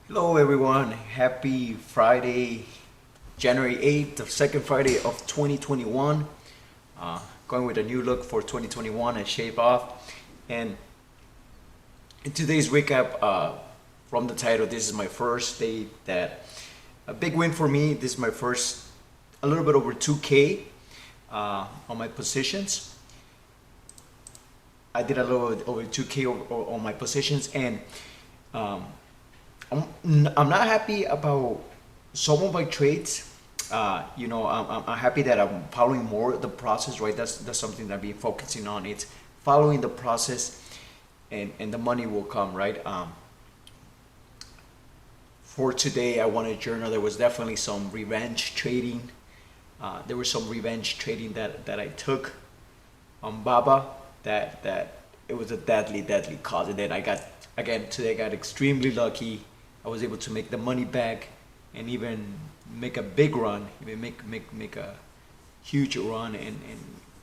Hello everyone, happy Friday, January 8th, the second Friday of 2021. Going with a new look for 2021 and shape off. And in today's recap, from the title, this is my first day that a big win for me. This is my first, a little bit over 2K on my positions. I did a little bit over 2K on my positions, and um, I'm not happy about some of my trades. I'm happy that I'm following more the process, right? That's something that I've been focusing on. It's following the process, and the money will come, right? For today, I want to journal. There was definitely some revenge trading. There was some revenge trading that I took on BAVA. That it was a deadly cause, and then I got again today. I got extremely lucky. I was able to make the money back and even make a big run, even make a huge run and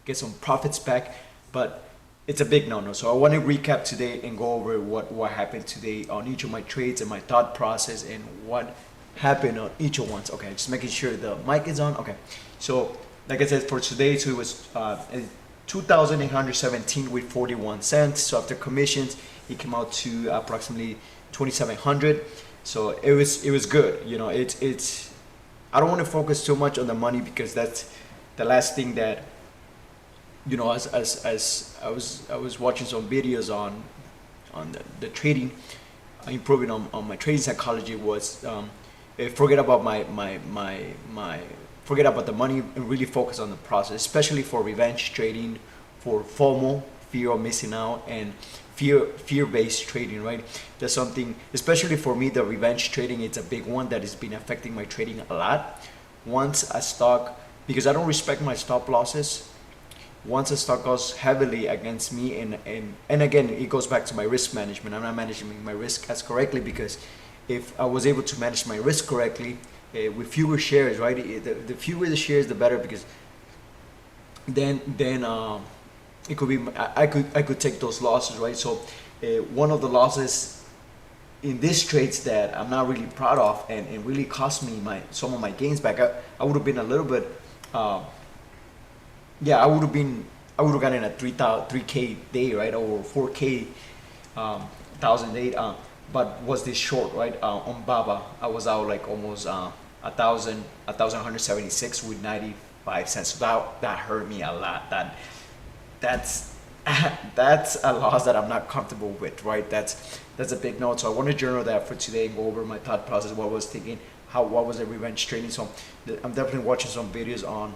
get some profits back. But it's a big no-no. So I want to recap today and go over what happened today on each of my trades and my thought process and what happened on each of ones. Okay, just making sure the mic is on. Okay, so like I said, for today, so it was 2,817 with 41 cents. So after commissions, it came out to approximately 2,700. So it was good. It's I don't want to focus too much on the money because that's the last thing that as I was watching some videos on the trading, improving on my trading psychology was forget about my forget about the money and really focus on the process, especially for revenge trading, for FOMO, fear of missing out, and fear-based trading, right? That's something, especially for me, the revenge trading, it's a big one that has been affecting my trading a lot. Once a stock, because I don't respect my stop losses, once a stock goes heavily against me, and again, it goes back to my risk management. I'm not managing my risk as correctly, because if I was able to manage my risk correctly, with fewer shares, right? The fewer the shares, the better, because then it could be I could take those losses, right? So one of the losses in these trades that I'm not really proud of and really cost me some of my gains back. I would have been a little bit I would have gotten a 3K day, right, or 4K 1,008, but was this short, right? On BABA, I was out like almost 1,176 with 95 cents. So that hurt me a lot. That's that's a loss that I'm not comfortable with, right? That's a big note. So I want to journal that for today and go over my thought process, what I was thinking, what was the revenge trading. So I'm definitely watching some videos on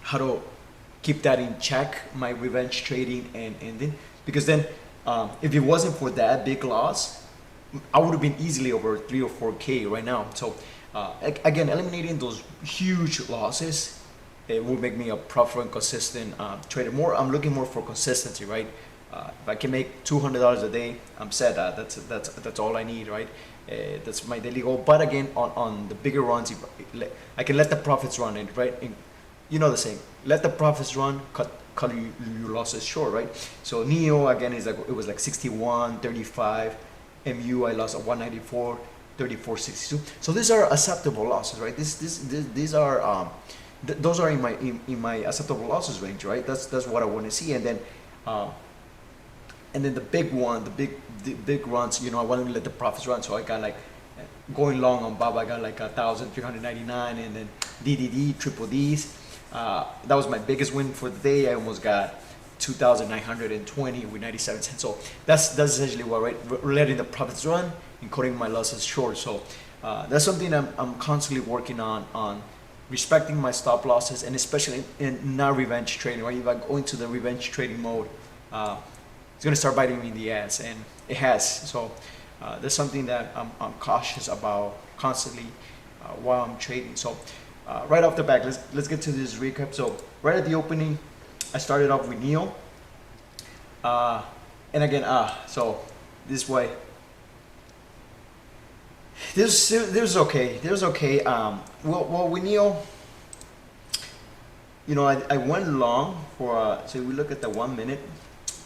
how to keep that in check, my revenge trading, and then because then if it wasn't for that big loss, I would have been easily over 3 or 4K right now. So again, eliminating those huge losses, it will make me a proper and consistent trader. I'm looking more for consistency, right? If I can make $200 a day, I'm set. That's all I need, right? That's my daily goal. But again, on the bigger runs, I can let the profits run, right? And you know the saying, let the profits run, cut your losses short, right? So Neo again it was like 61.35. MU I lost at 194, 34.62. So these are acceptable losses, right? These are those are in my acceptable losses range, right? That's what I want to see. And then the big one, the big runs, I want to let the profits run. So I got like going long on BABA, I got like 1,399, and then DDD, triple Ds. That was my biggest win for the day. I almost got 2,920 with 97 cents. So that's essentially what, right? Letting the profits run and cutting my losses short. So that's something I'm constantly working on respecting my stop losses, and especially in not revenge trading, right? If I go into the revenge trading mode, it's gonna start biting me in the ass, and it has. So that's something that I'm cautious about constantly while I'm trading. So right off the back, let's get to this recap. So right at the opening, I started off with Neo, and again, so this way, this was okay. This was okay. Well, with Neo, I went long for. So we look at the 1 minute,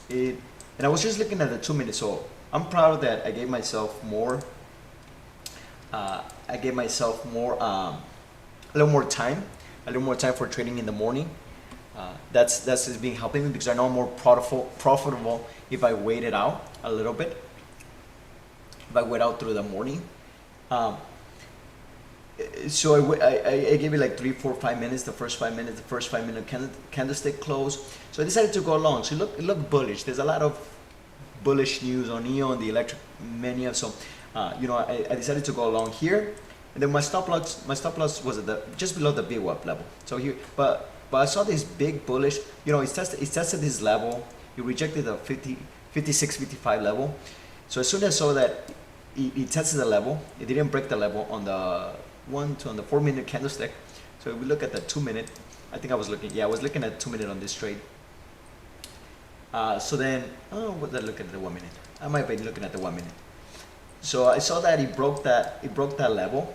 and I was just looking at the 2 minutes. So I'm proud that I gave myself more I gave myself a little more time, for trading in the morning. That's has been helping me because I know I'm more profitable if I wait it out a little bit. If I wait out through the morning. So I gave it like 3, 4, 5 minutes. The first 5 minute candlestick close. So I decided to go long. So it looked bullish. There's a lot of bullish news on NEO and the electric mania. So I decided to go along here, and then my stop loss was at just below the VWAP level. So here, but I saw this big bullish. It tested this level. It rejected the 56, 55 level. So as soon as I saw that it tested the level, it didn't break the level on the 4 minute candlestick. So if we look at the 2 minute, I think I was looking at 2 minute on this trade. So then, what did I look at the 1 minute? I might be looking at the 1 minute. So I saw that it broke that level.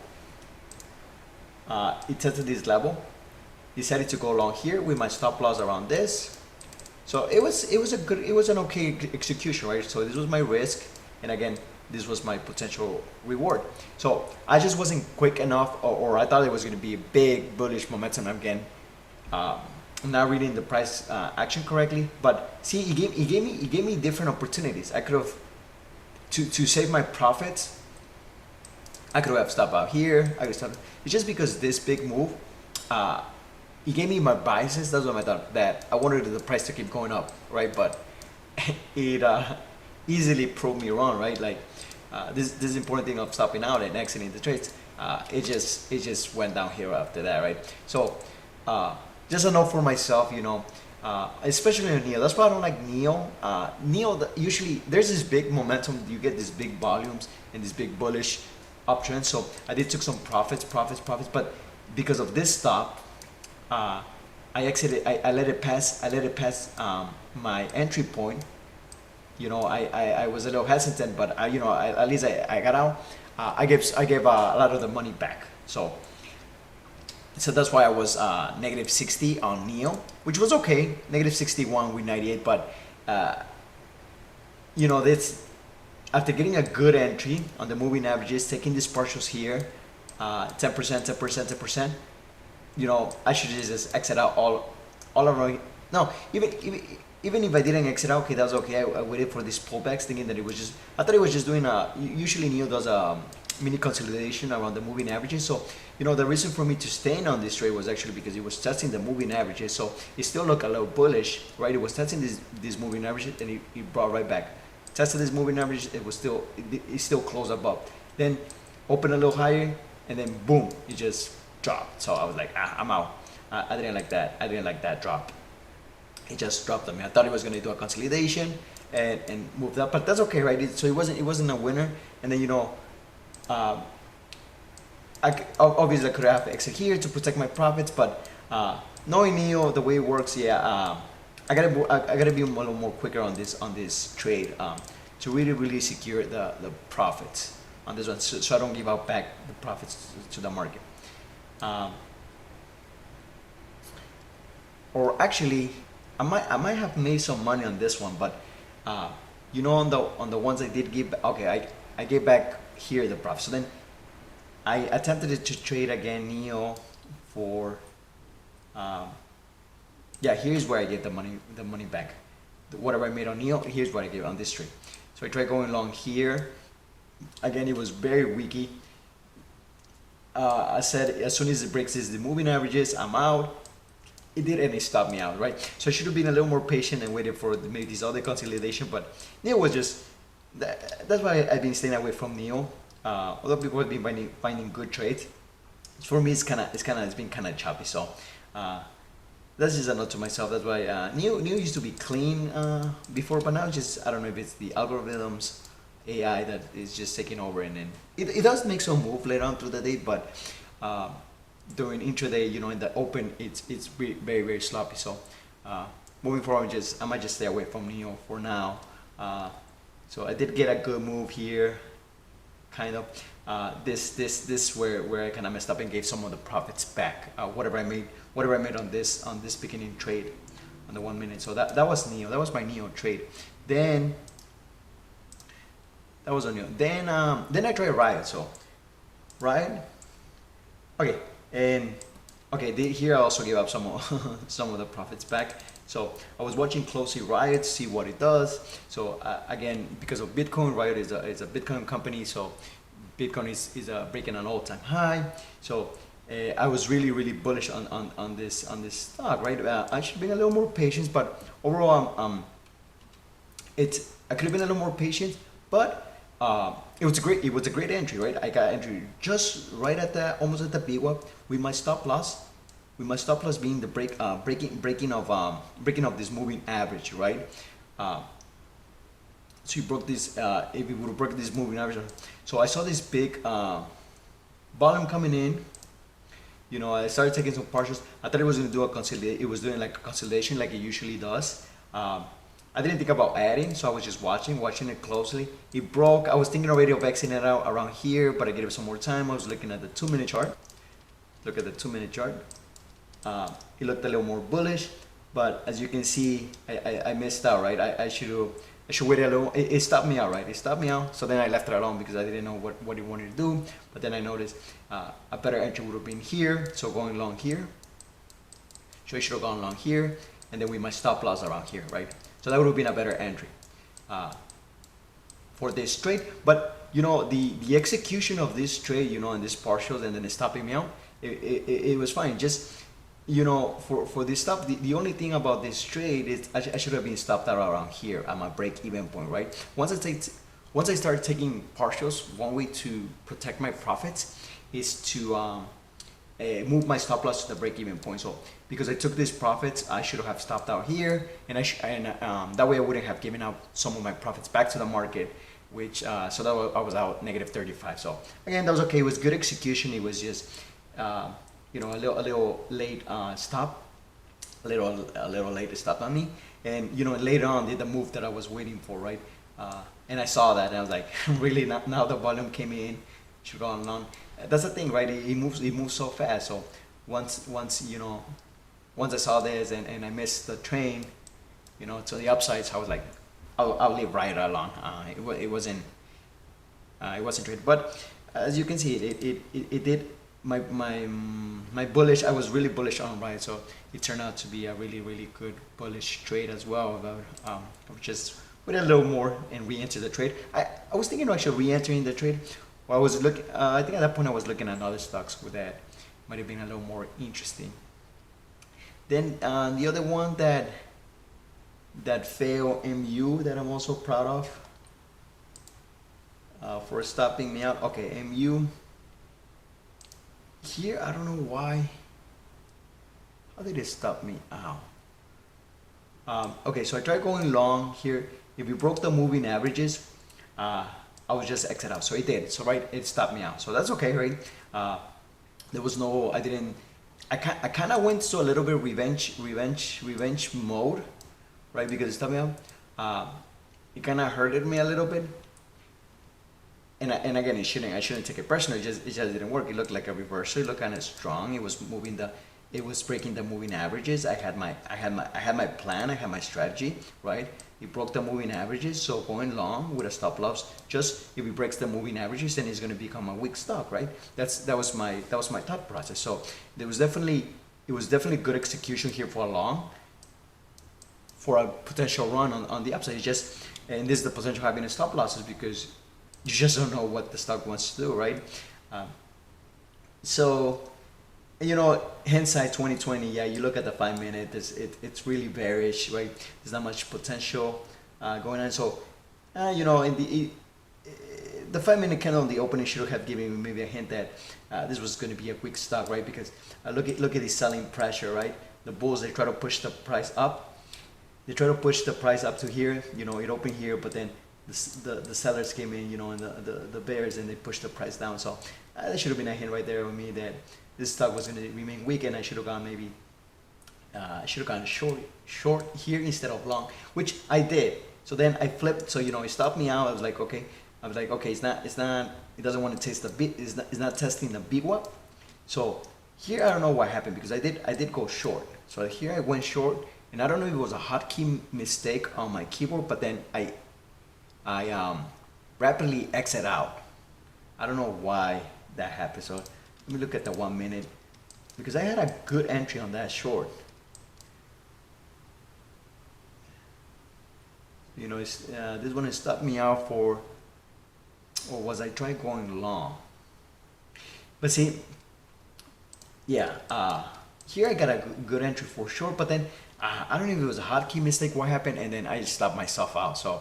It tested this level. Decided to go along here with my stop loss around this. So it was an okay execution, right? So this was my risk, and again, this was my potential reward. So I just wasn't quick enough, or I thought it was going to be a big bullish momentum again. I'm not reading the price action correctly, but see, it gave me different opportunities. I could have to save my profits. I could have stopped out here. I could stop. It's just because this big move, it gave me my biases. That's what I thought, that I wanted the price to keep going up, right? But it easily proved me wrong, right? Like this important thing of stopping out and exiting the trades. It just went down here after that, right? So just a note for myself, especially on NEO. That's why I don't like NEO. NEO, usually there's this big momentum. You get these big volumes and this big bullish uptrend. So I took some profits, but because of this stop, I exited. I let it pass. My entry point. I was a little hesitant, but at least I got out. I gave a lot of the money back. So that's why I was negative 60 on NEO, which was okay. Negative 61 with 98, but this, after getting a good entry on the moving averages, taking these partials here, 10%. I should just exit out all around. No, even if I didn't exit out, okay, that was okay. I waited for these pullbacks, thinking that I thought it was just doing usually NEO does a mini consolidation around the moving averages. So, the reason for me to stay in on this trade was actually because it was testing the moving averages. So it still looked a little bullish, right? It was testing these moving averages, and it brought right back. Tested this moving average, it still closed above. Then opened a little higher, and then boom, it just dropped. So I was like, I'm out. I didn't like that. I didn't like that drop. It just dropped on me. I thought it was gonna do a consolidation and move up, but that's okay, right? So it wasn't a winner. And then obviously I could have exit here to protect my profits, but knowing NEO the way it works, I gotta be a little more quicker on this trade to really secure the profits on this one, so I don't give out back the profits to the market. Or actually, I might have made some money on this one, but on the ones I did give, okay, I gave back here the profit. So then I attempted to trade again NEO for here's where I get the money back. Whatever I made on NEO, here's what I gave on this trade. So I tried going along here. Again, it was very weaky. I said as soon as it breaks the moving averages, I'm out. It did, and it stopped me out, right? So I should have been a little more patient and waited for maybe this other consolidation, but NEO was just, that's why I've been staying away from NEO. Although people have been finding good trades, for me it's been kind of choppy. So that's just a note to myself. That's why NEO used to be clean before, but now I don't know if it's the algorithms, AI that is just taking over, and then it does make some move later on through the day, but during intraday, in the open, it's very, very sloppy. So moving forward, I might just stay away from NEO for now. So I did get a good move here, kind of. This where I kind of messed up and gave some of the profits back. Whatever I made on this beginning trade on the 1 minute. So that was NEO. That was my NEO trade. Then that was on NEO. Then I tried Riot. So right? Okay, and okay, here I also gave up some of, some of the profits back. So I was watching closely Riot, see what it does. So again, because of Bitcoin, Riot is a Bitcoin company, so Bitcoin is breaking an all-time high. So I was really bullish on this stock, right? I should be a little more patient, but overall, I could have been a little more patient, but it was a great entry, right? I got entry just right at the almost at the BAVA with my stop loss. With my stop loss being the breaking of this moving average, right? So you broke this. If you would have broken this moving average, so I saw this big volume coming in. You know, I started taking some partials. I thought it was going to do a consolidation. It was doing like a consolidation, like it usually does. I didn't think about adding, so I was just watching it closely. It broke. I was thinking already of exiting it out around here, but I gave it some more time. I was looking at the 2-minute chart. Look at the 2-minute chart. It looked a little more bullish, but as you can see, I missed out, right? I should wait a little. It stopped me out, right? It stopped me out. So then I left it alone because I didn't know what it wanted to do. But then I noticed a better entry would have been here. So going long here. So I should have gone long here, and then with my stop loss around here, right? So that would have been a better entry for this trade. But you know, the execution of this trade, you know, and this partials, and then it stopping me out, it was fine. Just, you know, for this stuff, the only thing about this trade is I should have been stopped out around here at my break-even point, right? Once I started taking partials, one way to protect my profits is to move my stop loss to the break-even point. So because I took these profits, I should have stopped out here, and that way I wouldn't have given out some of my profits back to the market, which so that I was out -35. So again, that was okay. It was good execution. It was just you know, a little late stop, a little late stop on me, and you know, later on did the move that I was waiting for, right? And I saw that, and I was like, really, now the volume came in, should go on long. That's the thing, right? It moves so fast. So once you know, once I saw this and I missed the train, you know, to the upsides, I was like, I'll leave right along. It wasn't trade, but as you can see, it did. My bullish, I was really bullish on Riot, so it turned out to be a really good bullish trade as well. About just wait a little more and re-enter the trade. I was thinking of actually re-entering the trade. Well, I was looking. I think at that point I was looking at other stocks with that might have been a little more interesting. Then the other one that failed, MU, that I'm also proud of for stopping me out. Okay, MU. Here, I don't know why. How did it stop me out? Okay, so I tried going long here. If you broke the moving averages, I would just exit out. So it did. So right, it stopped me out. So that's okay, right? There was no. I kind of went to a little bit of revenge mode, right? Because it stopped me out. It kind of hurted me a little bit. And again, I shouldn't take it personally. It just didn't work. It looked like a reversal. It looked kind of strong. It was breaking the moving averages. I had my plan. I had my strategy, right? It broke the moving averages. So going long with a stop loss, just if it breaks the moving averages, then it's going to become a weak stock, right? That was my thought process. So it was definitely good execution here for a long, for a potential run on the upside. It's just, and this is the potential having a stop losses because you just don't know what the stock wants to do, right? So, you know, hindsight 2020, yeah, you look at the 5-minute, it's really bearish, right? There's not much potential going on. So, you know, in the 5-minute candle on the opening should have given me maybe a hint that this was going to be a quick stock, right? Because look at the selling pressure, right? The bulls, they try to push the price up. They try to push the price up to here. You know, it opened here, but then the sellers came in, you know, and the bears, and they pushed the price down. So that should have been a hint right there with me that this stock was going to remain weak, and I should have gone maybe short here instead of long, which I did. So then I flipped. So, you know, it stopped me out. I was like, okay, it doesn't want to test the bit. It's not testing the BAVA. So here I don't know what happened because I did go short. So here I went short, and I don't know if it was a hotkey mistake on my keyboard, but then I rapidly exit out. I don't know why that happened. So let me look at the 1 minute, because I had a good entry on that short. You know, this one has stopped me out for, or was I trying going long? But see, yeah, here I got a good entry for short, but then I don't know if it was a hotkey mistake, what happened, and then I just stopped myself out. So,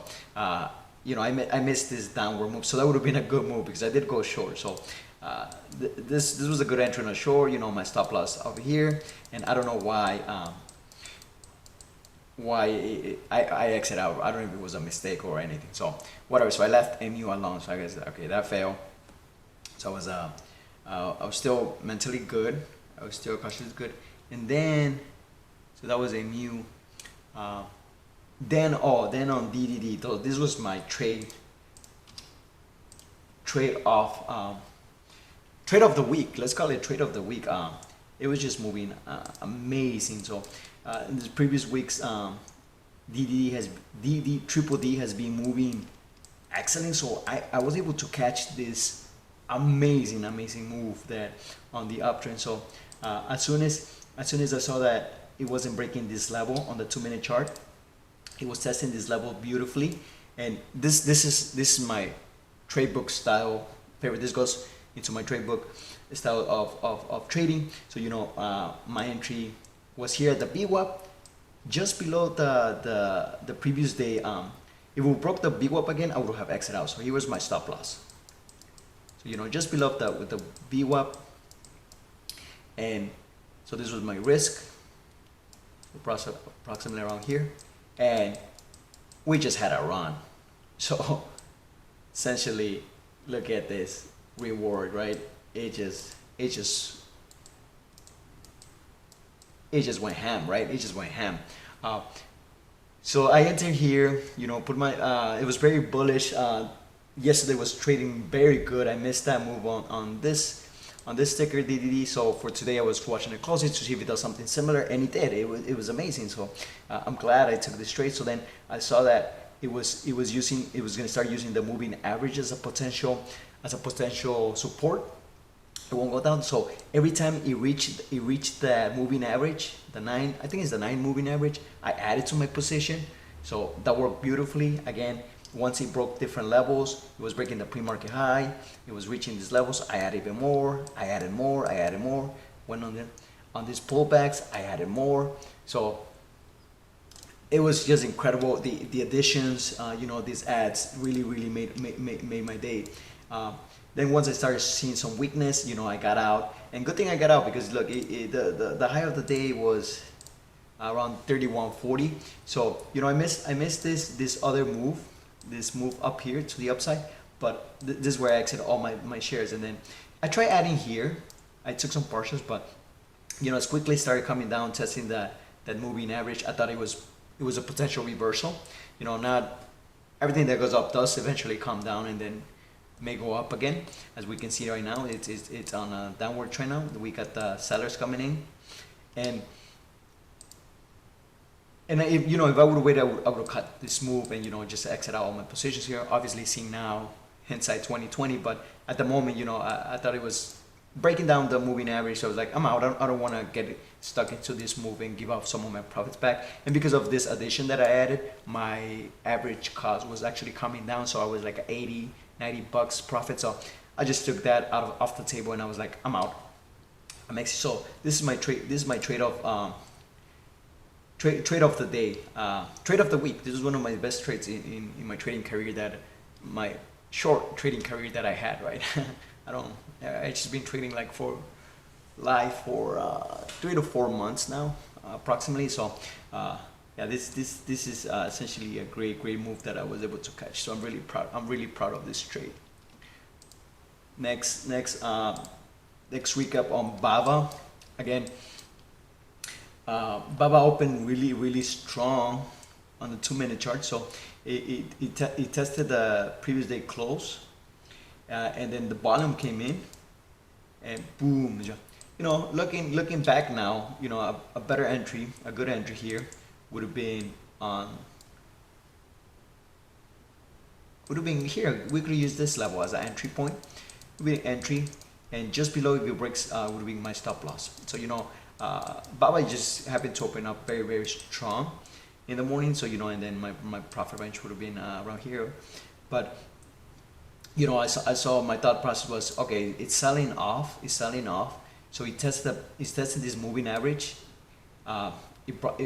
you know, I missed this downward move, so that would have been a good move because I did go short. So, this was a good entry on a short. You know, my stop loss over here, and I don't know why I exit out. I don't know if it was a mistake or anything. So whatever. So I left MU alone. So I guess okay, that failed. So I was still mentally good. I was still cautiously good. And then so that was MU. Then on DDD. So this was my trade off the week. Let's call it trade of the week. It was just moving amazing. So in the previous weeks, triple D has been moving excellent. So I was able to catch this amazing move that on the uptrend. So as soon as I saw that it wasn't breaking this level on the 2 minute chart, it was testing this level beautifully. And this is my trade book style favorite. This goes into my trade book style of trading. So you know, my entry was here at the BWAP, just below the previous day. If we broke the BWAP again, I would have exited out. So here was my stop loss. So you know, just below with the BWAP, and so this was my risk, approximately around here, and we just had a run. So essentially, look at this reward, right? It just went ham, right? It just went ham. So I entered here, you know, put my, it was very bullish. Yesterday was trading very good. I missed that move on this ticker DDD. So for today, I was watching it closely to see if it does something similar, and it did. It was amazing. So I'm glad I took this trade. So then I saw that it was going to start using the moving average as a potential support. It won't go down. So every time it reached the moving average, the 9, I think it's the 9 moving average, I added to my position. So that worked beautifully. Again, once it broke different levels, it was breaking the pre-market high, it was reaching these levels, I added even more, I added more. Went on these pullbacks, I added more. So it was just incredible. The additions, you know, these ads really made my day. Then once I started seeing some weakness, you know, I got out. And good thing I got out, because look, the high of the day was around 31.40. So, you know, I missed this other move, this move up here to the upside. But this is where I exited all my shares. And then I tried adding here. I took some partials, but, you know, as quickly started coming down, testing that moving average. I thought it was a potential reversal. You know, not everything that goes up does eventually come down and then may go up again. As we can see right now, it's on a downward trend now. We got the sellers coming in, and if you know, if I would have waited, I would have cut this move and, you know, just exit out all my positions here. Obviously, seeing now hindsight 2020, but at the moment, you know, I thought it was breaking down the moving average. So I was like, I'm out. I don't want to get stuck into this move and give up some of my profits back. And because of this addition that I added, my average cost was actually coming down. So I was like 80, $90 profit. So I just took that off the table, and I was like, I'm out. So this is my trade. This is my trade off. Trade of the day. Trade of the week. This is one of my best trades in my trading career, my short trading career that I had. Right. I just been trading like for 3 to 4 months now, approximately. So yeah, this is essentially a great move that I was able to catch. So I'm really proud of this trade. Next recap on BAVA. Again, BAVA opened really strong on the 2 minute chart. So it tested the previous day close, and then the volume came in, and boom. You know, looking back now, you know, a better entry, a good entry here would have been here. We could use this level as an entry point. Entry and just below, if it breaks, would be my stop loss. So BAVA just happened to open up very, very strong in the morning. So and then my profit range would have been around here. But I saw my thought process was, okay, it's selling off. So it tested this moving average. It, bro-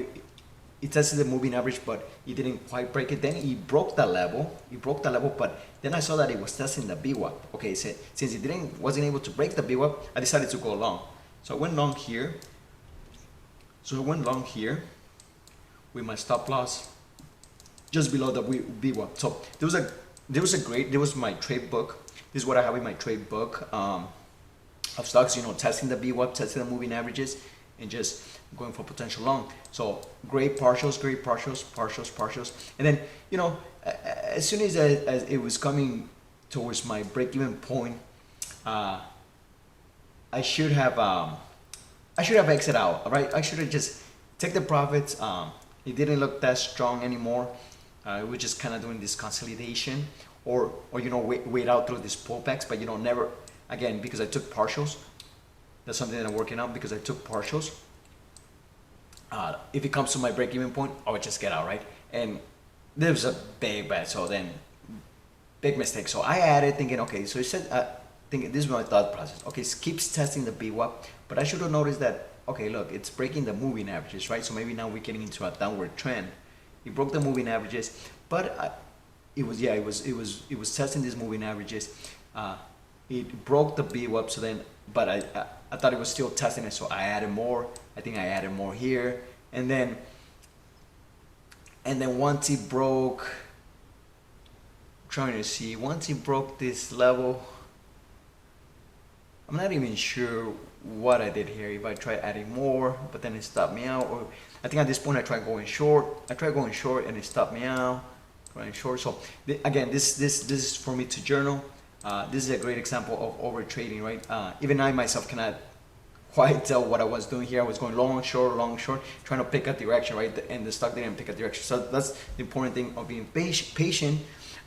it tested the moving average, but it didn't quite break it. Then it broke that level. But then I saw that it was testing the BWAP. Okay, so since it wasn't able to break the BWAP, I decided to go long. So I went long here. With my stop loss just below the BWAP. So there was my trade book. This is what I have in my trade book of stocks. Testing the BWAP, testing the moving averages, and just going for potential long. So great partials, and then as soon as it was coming towards my break-even point, I should have exit out. Right? I should have just take the profits. It didn't look that strong anymore. We're just kind of doing this consolidation, or wait out through these pullbacks. But never again, because I took partials. That's something that I'm working on, because I took partials. If it comes to my break-even point, I would just get out, right? And there was a big bet, so then big mistake. So I added, thinking, okay, so it said, thinking this is my thought process. Okay, it keeps testing the BWAP, but I should have noticed that. Okay, look, it's breaking the moving averages, right? So maybe now we're getting into a downward trend. It broke the moving averages, but it was testing these moving averages. It broke the BWAP, so then, but I thought it was still testing it, so I added more. I think I added more here, and then once it broke, once it broke this level, I'm not even sure what I did here. If I tried adding more, but then it stopped me out, or I think at this point I tried going short. And it stopped me out. Going short. So again, this is for me to journal. This is a great example of over trading, right? Even I myself cannot quite tell what I was doing here. I was going long, short, trying to pick a direction, right? And the stock didn't pick a direction. So that's the important thing of being patient,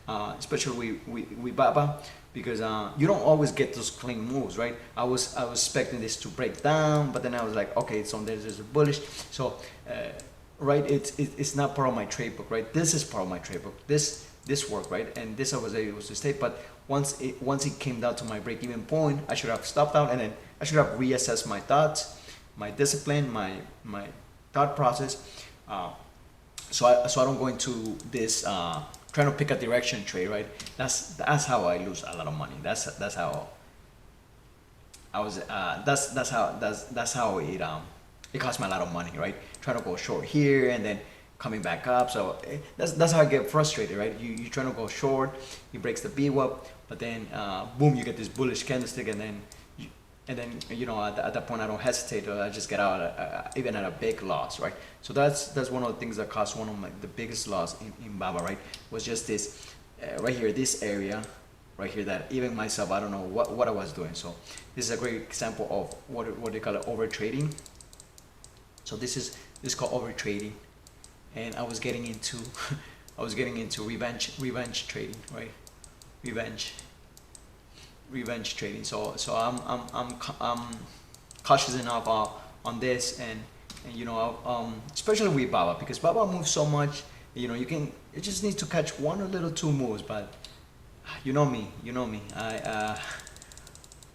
especially with BAVA, because you don't always get those clean moves, right? I was expecting this to break down, but then I was like, okay, so there's a bullish. So right, it's not part of my trade book, right? This is part of my trade book. This worked, right? And this I was able to stay, but once it came down to my break-even point, I should have stopped out, and then I should have reassessed my thoughts, my discipline, my thought process, so I don't go into this trying to pick a direction trade, right? That's how I lose a lot of money. That's how I was. That's how it cost me a lot of money, right? Trying to go short here and then coming back up. So that's how I get frustrated, right? You trying to go short, it breaks the BWAP, but then boom, you get this bullish candlestick, and then at that point I don't hesitate. I just get out even at a big loss, right? So that's one of the things that caused one of the biggest loss in BAVA, right? Was just this right here, this area right here, that even myself, I don't know what I was doing. So this is a great example of what they call it, over trading. So this is called over trading, and I was getting into revenge trading, right? Revenge trading. So I'm cautious enough on this, and especially with BAVA, because BAVA moves so much. You just need to catch one or little two moves, but you know me. That's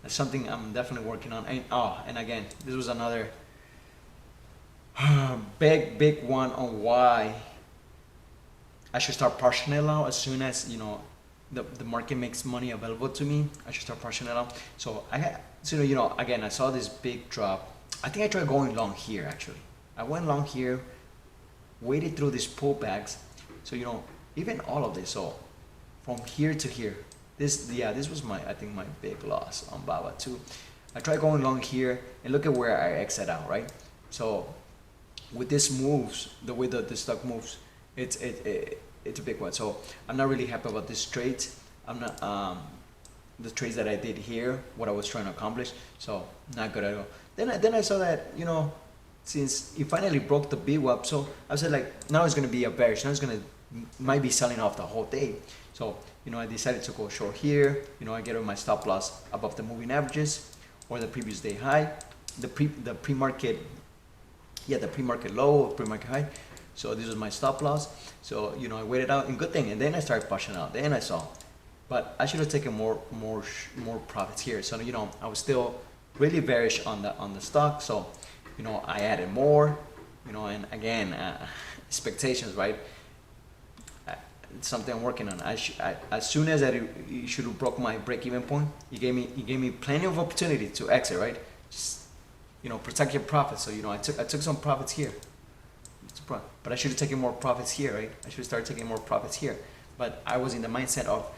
something I'm definitely working on. And again, this was another big one on why I should start partially out as soon as the market makes money available to me. I should start partially out. So again, I saw this big drop. I think I tried going long here. Actually, I went long here, waited through these pullbacks. So even all of this. So from here to here, this was my big loss on BAVA too. I tried going long here, and look at where I exit out, right? So with this moves, the way that the stock moves, it's a big one. So I'm not really happy about this trade. I'm not the trades that I did here, what I was trying to accomplish. So not good at all. Then I saw that since it finally broke the BWAP, so I said, like, now it's gonna be a bearish. Now it's gonna might be selling off the whole day. So, I decided to go short here. I get my stop loss above the moving averages or the previous day high, the pre-market, the pre-market low or pre-market high. So this was my stop loss. So, I waited out, and good thing. And then I started pushing out. Then I saw, but I should have taken more profits here. So, I was still really bearish on the stock. So, I added more, and again, expectations, right? It's something I'm working on. As soon as you should have broke my break-even point, you gave me plenty of opportunity to exit, right? Just, protect your profits. So, I took some profits here. But I should have taken more profits here, right? I should have started taking more profits here. But I was in the mindset of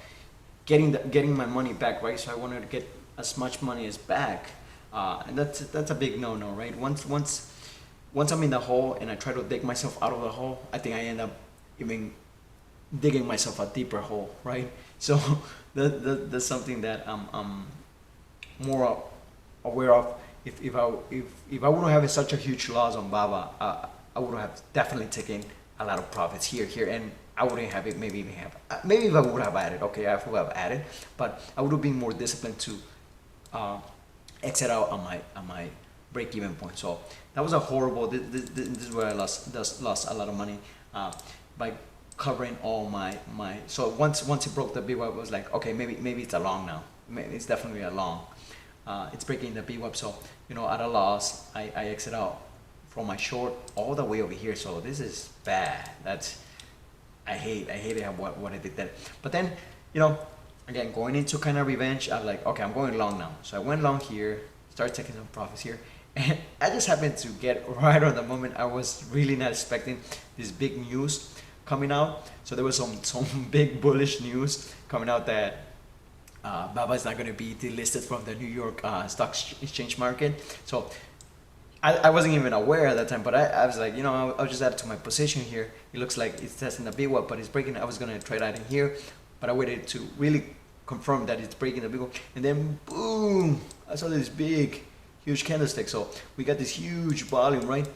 getting my money back, right? So I wanted to get as much money as back, and that's a big no-no, right? Once I'm in the hole and I try to dig myself out of the hole, I think I end up even digging myself a deeper hole, right? So that's something that I'm more aware of. If I wouldn't have such a huge loss on BAVA, I would have definitely taken a lot of profits here, and I wouldn't have it. Maybe if I would have added, okay, I would have added, but I would have been more disciplined to exit out on my break-even point. So that was a horrible. This is where I lost a lot of money by covering all my. So once it broke the BWAP, I was like, okay, maybe it's a long now. Maybe it's definitely a long. It's breaking the BWAP, so at a loss, I exit out from my short all the way over here. So this is bad. I hate it what I did that. But then, again, going into kind of revenge, I was like, okay, I'm going long now. So I went long here, started taking some profits here, and I just happened to get right on the moment. I was really not expecting this big news coming out. So there was some big bullish news coming out that BAVA is not going to be delisted from the New York stock exchange market. So I wasn't even aware at that time, but I was like, I'll just add it to my position here. It looks like it's testing the BWAP, but it's breaking. I was going to try that in here, but I waited to really confirm that it's breaking the BWAP. And then, boom, I saw this big, huge candlestick. So we got this huge volume, right?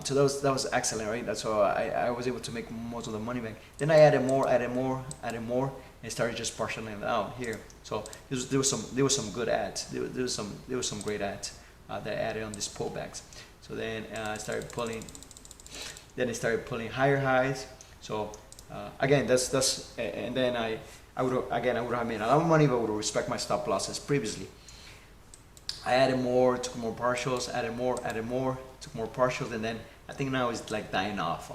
So that was excellent, right? That's how I was able to make most of the money back. Then I added more, and started just parceling it out here. So there was some good ads. There was some great ads that I added on these pullbacks. So then I started pulling. Then I started pulling higher highs. So again, and then I would have made a lot of money, but would have respect my stop losses previously. I added more, took more partials, added more, took more partials, and then I think now it's like dying off.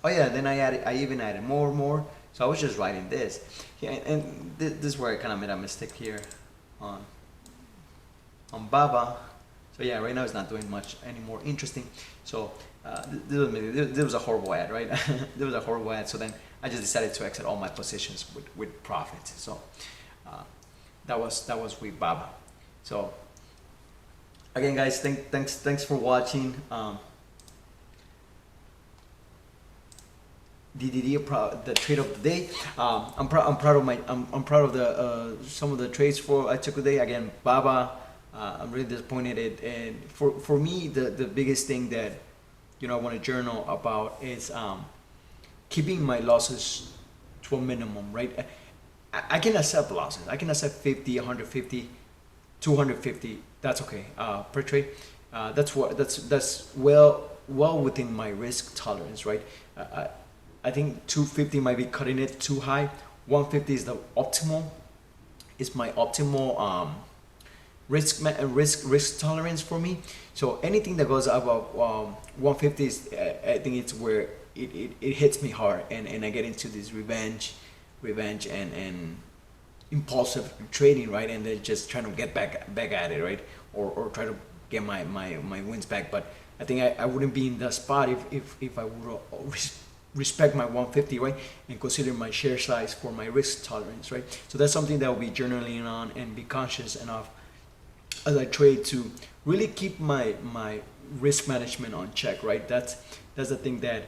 Then I even added more. So I was just writing this. Yeah, and this is where I kind of made a mistake here on BAVA. So yeah, right now it's not doing much anymore interesting. So this was a horrible ad, right? There was a horrible ad. So then I just decided to exit all my positions with profit. So that was with BAVA. So again, guys, thanks for watching. The trade of the day. I'm proud of the some of the trades I took today. Again, BAVA. I'm really disappointed. And for me, the biggest thing that I want to journal about is keeping my losses to a minimum. Right? I can accept losses. I can accept 50, 150, 250. That's okay per trade. That's well within my risk tolerance. Right? I think 250 might be cutting it too high. 150 is the optimal. Is my optimal risk tolerance for me. So anything that goes above 150 is, I think it's where it hits me hard, and I get into this revenge and impulsive trading, right? And then just trying to get back at it, right? Or try to get my wins back. But I think I wouldn't be in that spot if I would respect my 150, right, and consider my share size for my risk tolerance, right? So that's something that I'll be journaling on and be conscious enough as I trade to really keep my risk management on check, right? That's the thing that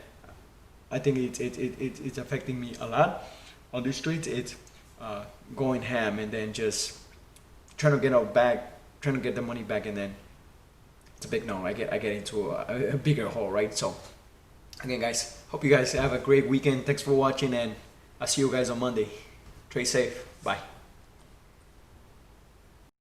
I think it's affecting me a lot on these trades. It's going ham and then just trying to get the money back, and then it's a big no. I get into a bigger hole, right? So Again, guys, hope you guys have a great weekend. Thanks for watching, and I'll see you guys on Monday. Trade safe. Bye.